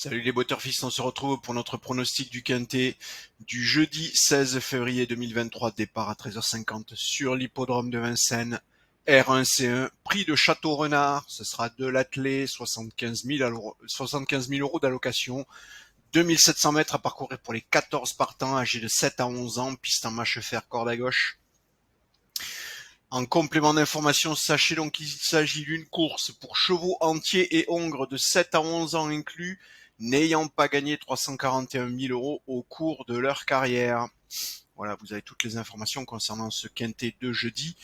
Salut les Butterfist, on se retrouve pour notre pronostic du Quintet du jeudi 16 février 2023, départ à 13h50 sur l'hippodrome de Vincennes, R1C1, prix de Château Renard, ce sera de l'attelé, 75 000 euros d'allocation, 2700 mètres à parcourir pour les 14 partants âgés de 7 à 11 ans, piste en mâche fer, corde à gauche. En complément d'information, sachez donc qu'il s'agit d'une course pour chevaux entiers et hongres de 7 à 11 ans inclus, n'ayant pas gagné 341 000 euros au cours de leur carrière. Voilà, vous avez toutes les informations concernant ce quintet de jeudi.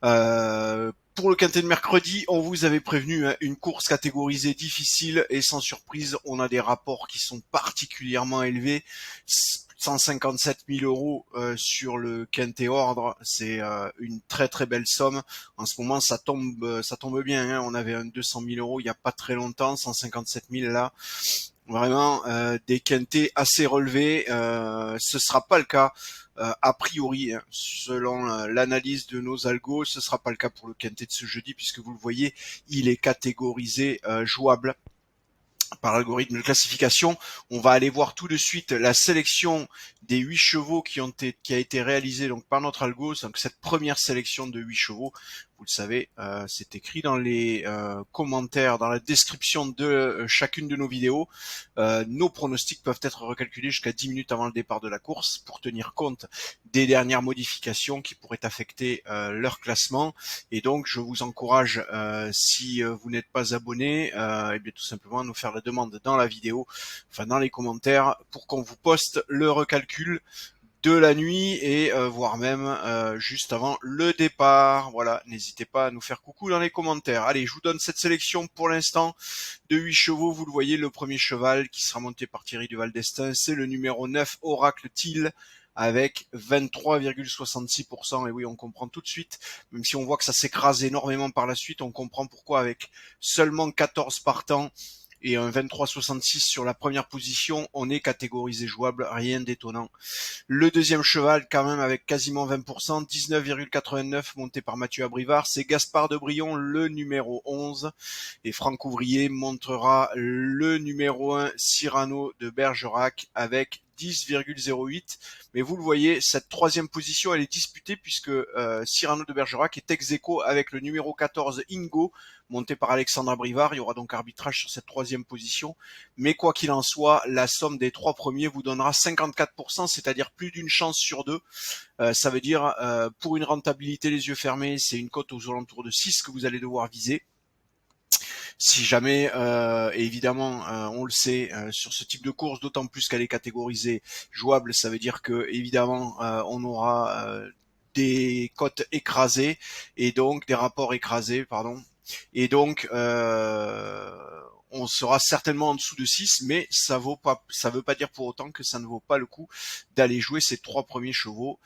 Pour le quintet de mercredi, on vous avait prévenu une course catégorisée difficile et sans surprise, on a des rapports qui sont particulièrement élevés. 157 000 euros sur le quintet ordre, c'est une très très belle somme. En ce moment, ça tombe bien. Hein. On avait un 200 000 euros il y a pas très longtemps, 157 000 là. Vraiment des quintets assez relevés. Ce sera pas le cas a priori, hein, selon l'analyse de nos algos, ce sera pas le cas pour le quintet de ce jeudi puisque vous le voyez, il est catégorisé jouable par l'algorithme de classification. On va aller voir tout de suite la sélection des 8 chevaux qui a été réalisée donc par notre algo. Donc cette première sélection de 8 chevaux, vous le savez, c'est écrit dans les commentaires, dans la description de chacune de nos vidéos. Nos pronostics peuvent être recalculés jusqu'à 10 minutes avant le départ de la course pour tenir compte des dernières modifications qui pourraient affecter leur classement. Et donc je vous encourage, si vous n'êtes pas abonné, et bien tout simplement à nous faire la demande dans la vidéo, enfin dans les commentaires, pour qu'on vous poste le recalcul de la nuit et voire même juste avant le départ. Voilà, n'hésitez pas à nous faire coucou dans les commentaires. Allez, je vous donne cette sélection pour l'instant de 8 chevaux. Vous le voyez, le premier cheval qui sera monté par Thierry Duval d'Estaing, c'est le numéro 9, Oracle Thiel, avec 23,66%. Et oui, on comprend tout de suite, même si on voit que ça s'écrase énormément par la suite, on comprend pourquoi avec seulement 14 partants et un 23,66 sur la première position, on est catégorisé jouable, rien d'étonnant. Le deuxième cheval, quand même, avec quasiment 20%, 19,89 monté par Mathieu Abrivard, c'est Gaspard de Brion, le numéro 11. Et Franck Ouvrier montrera le numéro 1, Cyrano de Bergerac, avec 10,08. Mais vous le voyez, cette troisième position, elle est disputée puisque Cyrano de Bergerac est ex-aequo avec le numéro 14, Ingo, monté par Alexandre Abrivard. Il y aura donc arbitrage sur cette troisième position. Mais quoi qu'il en soit, la somme des trois premiers vous donnera 54%, c'est-à-dire plus d'une chance sur deux. Ça veut dire, pour une rentabilité les yeux fermés, c'est une cote aux alentours de 6 que vous allez devoir viser. Si jamais, et évidemment, on le sait, sur ce type de course, d'autant plus qu'elle est catégorisée jouable, ça veut dire que évidemment, on aura des cotes écrasées et donc des rapports écrasés, pardon. Et donc, on sera certainement en dessous de 6, mais ça veut pas dire pour autant que ça ne vaut pas le coup d'aller jouer ces trois premiers chevaux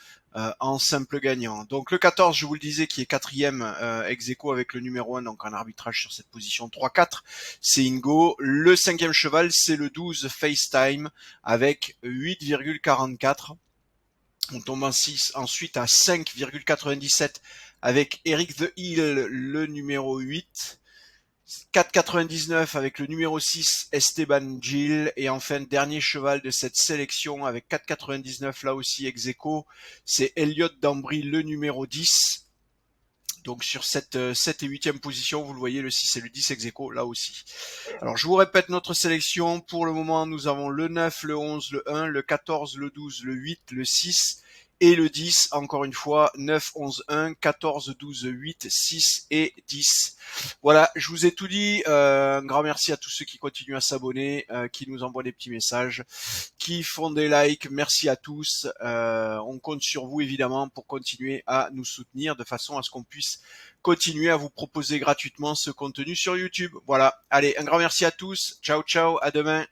en simple gagnant. Donc le 14, je vous le disais, qui est quatrième ex-aequo avec le numéro 1, donc en arbitrage sur cette position 3-4, c'est Ingo. Le cinquième cheval, c'est le 12 FaceTime avec 8,44. On tombe ensuite à 5,97 avec Eric The Hill, le numéro 8. 4,99 avec le numéro 6, Esteban Gil. Et enfin, dernier cheval de cette sélection avec 4,99 là aussi ex-aequo, c'est Elliot Dambry, le numéro 10. Donc sur cette 7 et 8e position, vous le voyez, le 6 et le 10 ex-aequo là aussi. Alors je vous répète notre sélection. Pour le moment, nous avons le 9, le 11, le 1, le 14, le 12, le 8, le 6 et le 10. Encore une fois, 9, 11, 1, 14, 12, 8, 6 et 10. Voilà, je vous ai tout dit. Un grand merci à tous ceux qui continuent à s'abonner, qui nous envoient des petits messages, qui font des likes. Merci à tous. On compte sur vous évidemment pour continuer à nous soutenir de façon à ce qu'on puisse continuer à vous proposer gratuitement ce contenu sur YouTube. Voilà, allez, un grand merci à tous. Ciao, ciao, à demain.